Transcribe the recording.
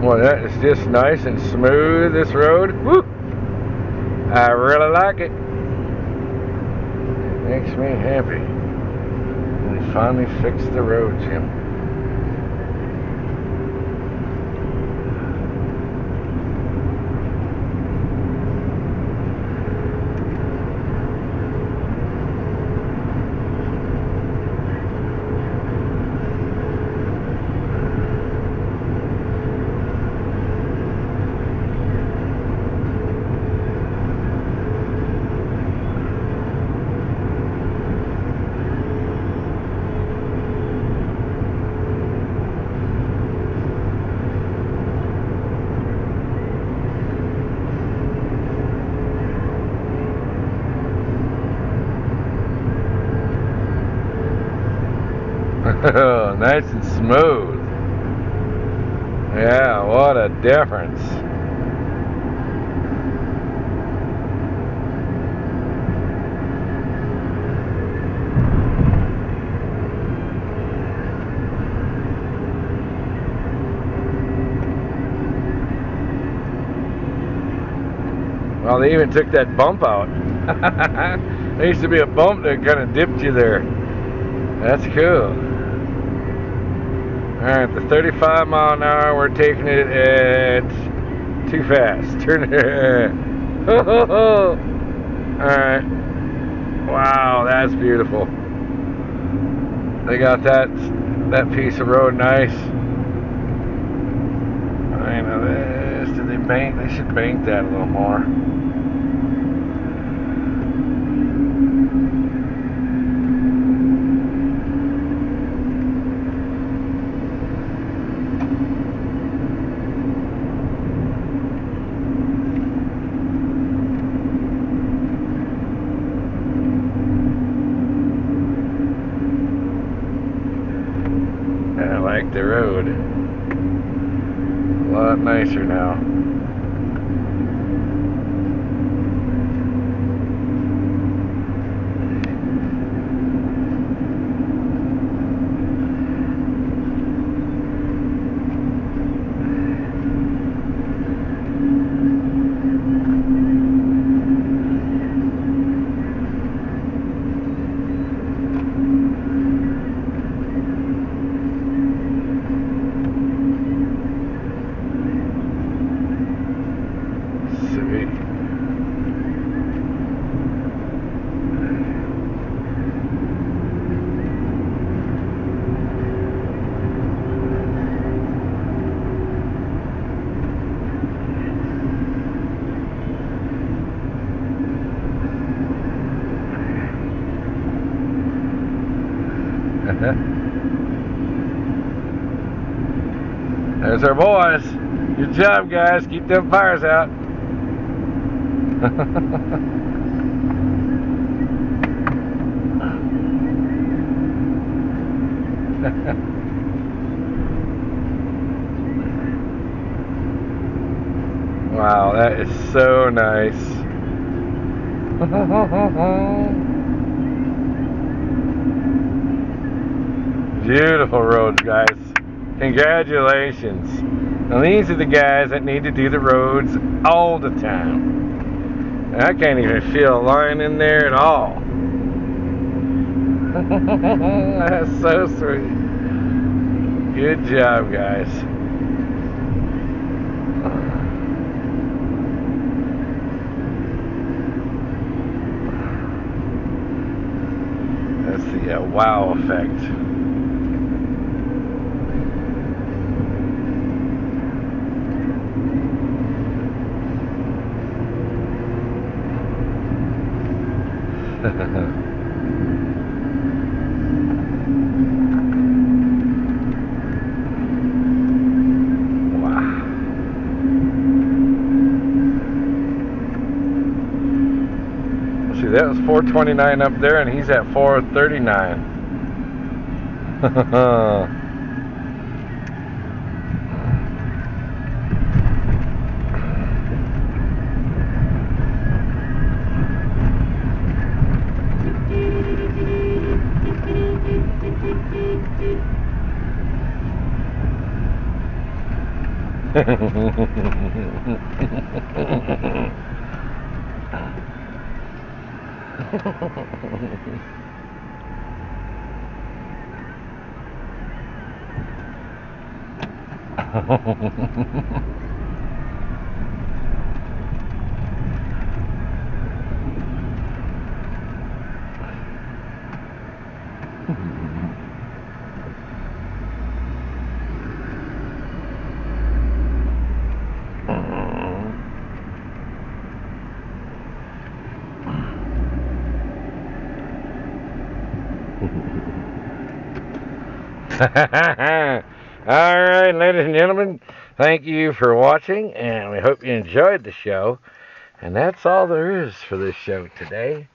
Well, that is just nice and smooth, this road. Woo! I really like it. It makes me happy. We finally fixed the road, Jim. Nice and smooth. Yeah, what a difference. Well, they even took that bump out. There used to be a bump that kind of dipped you there. That's cool. Alright, the 35 mile an hour, we're taking it at too fast. Turn it. Alright. Wow, that's beautiful. They got that piece of road nice. I know this. Did they bank? They should bank that a little more. I like the road. A lot nicer now. There's our boys. Good job, guys. Keep them fires out. Wow, that is so nice. Beautiful roads, guys. Congratulations. Now these are the guys that need to do the roads all the time. I can't even feel a line in there at all. That's so sweet. Good job, guys. That's the wow effect. See, that was 429 up there, and he's at 439. Alright, ladies and gentlemen, thank you for watching, and we hope you enjoyed the show. And that's all there is for this show today.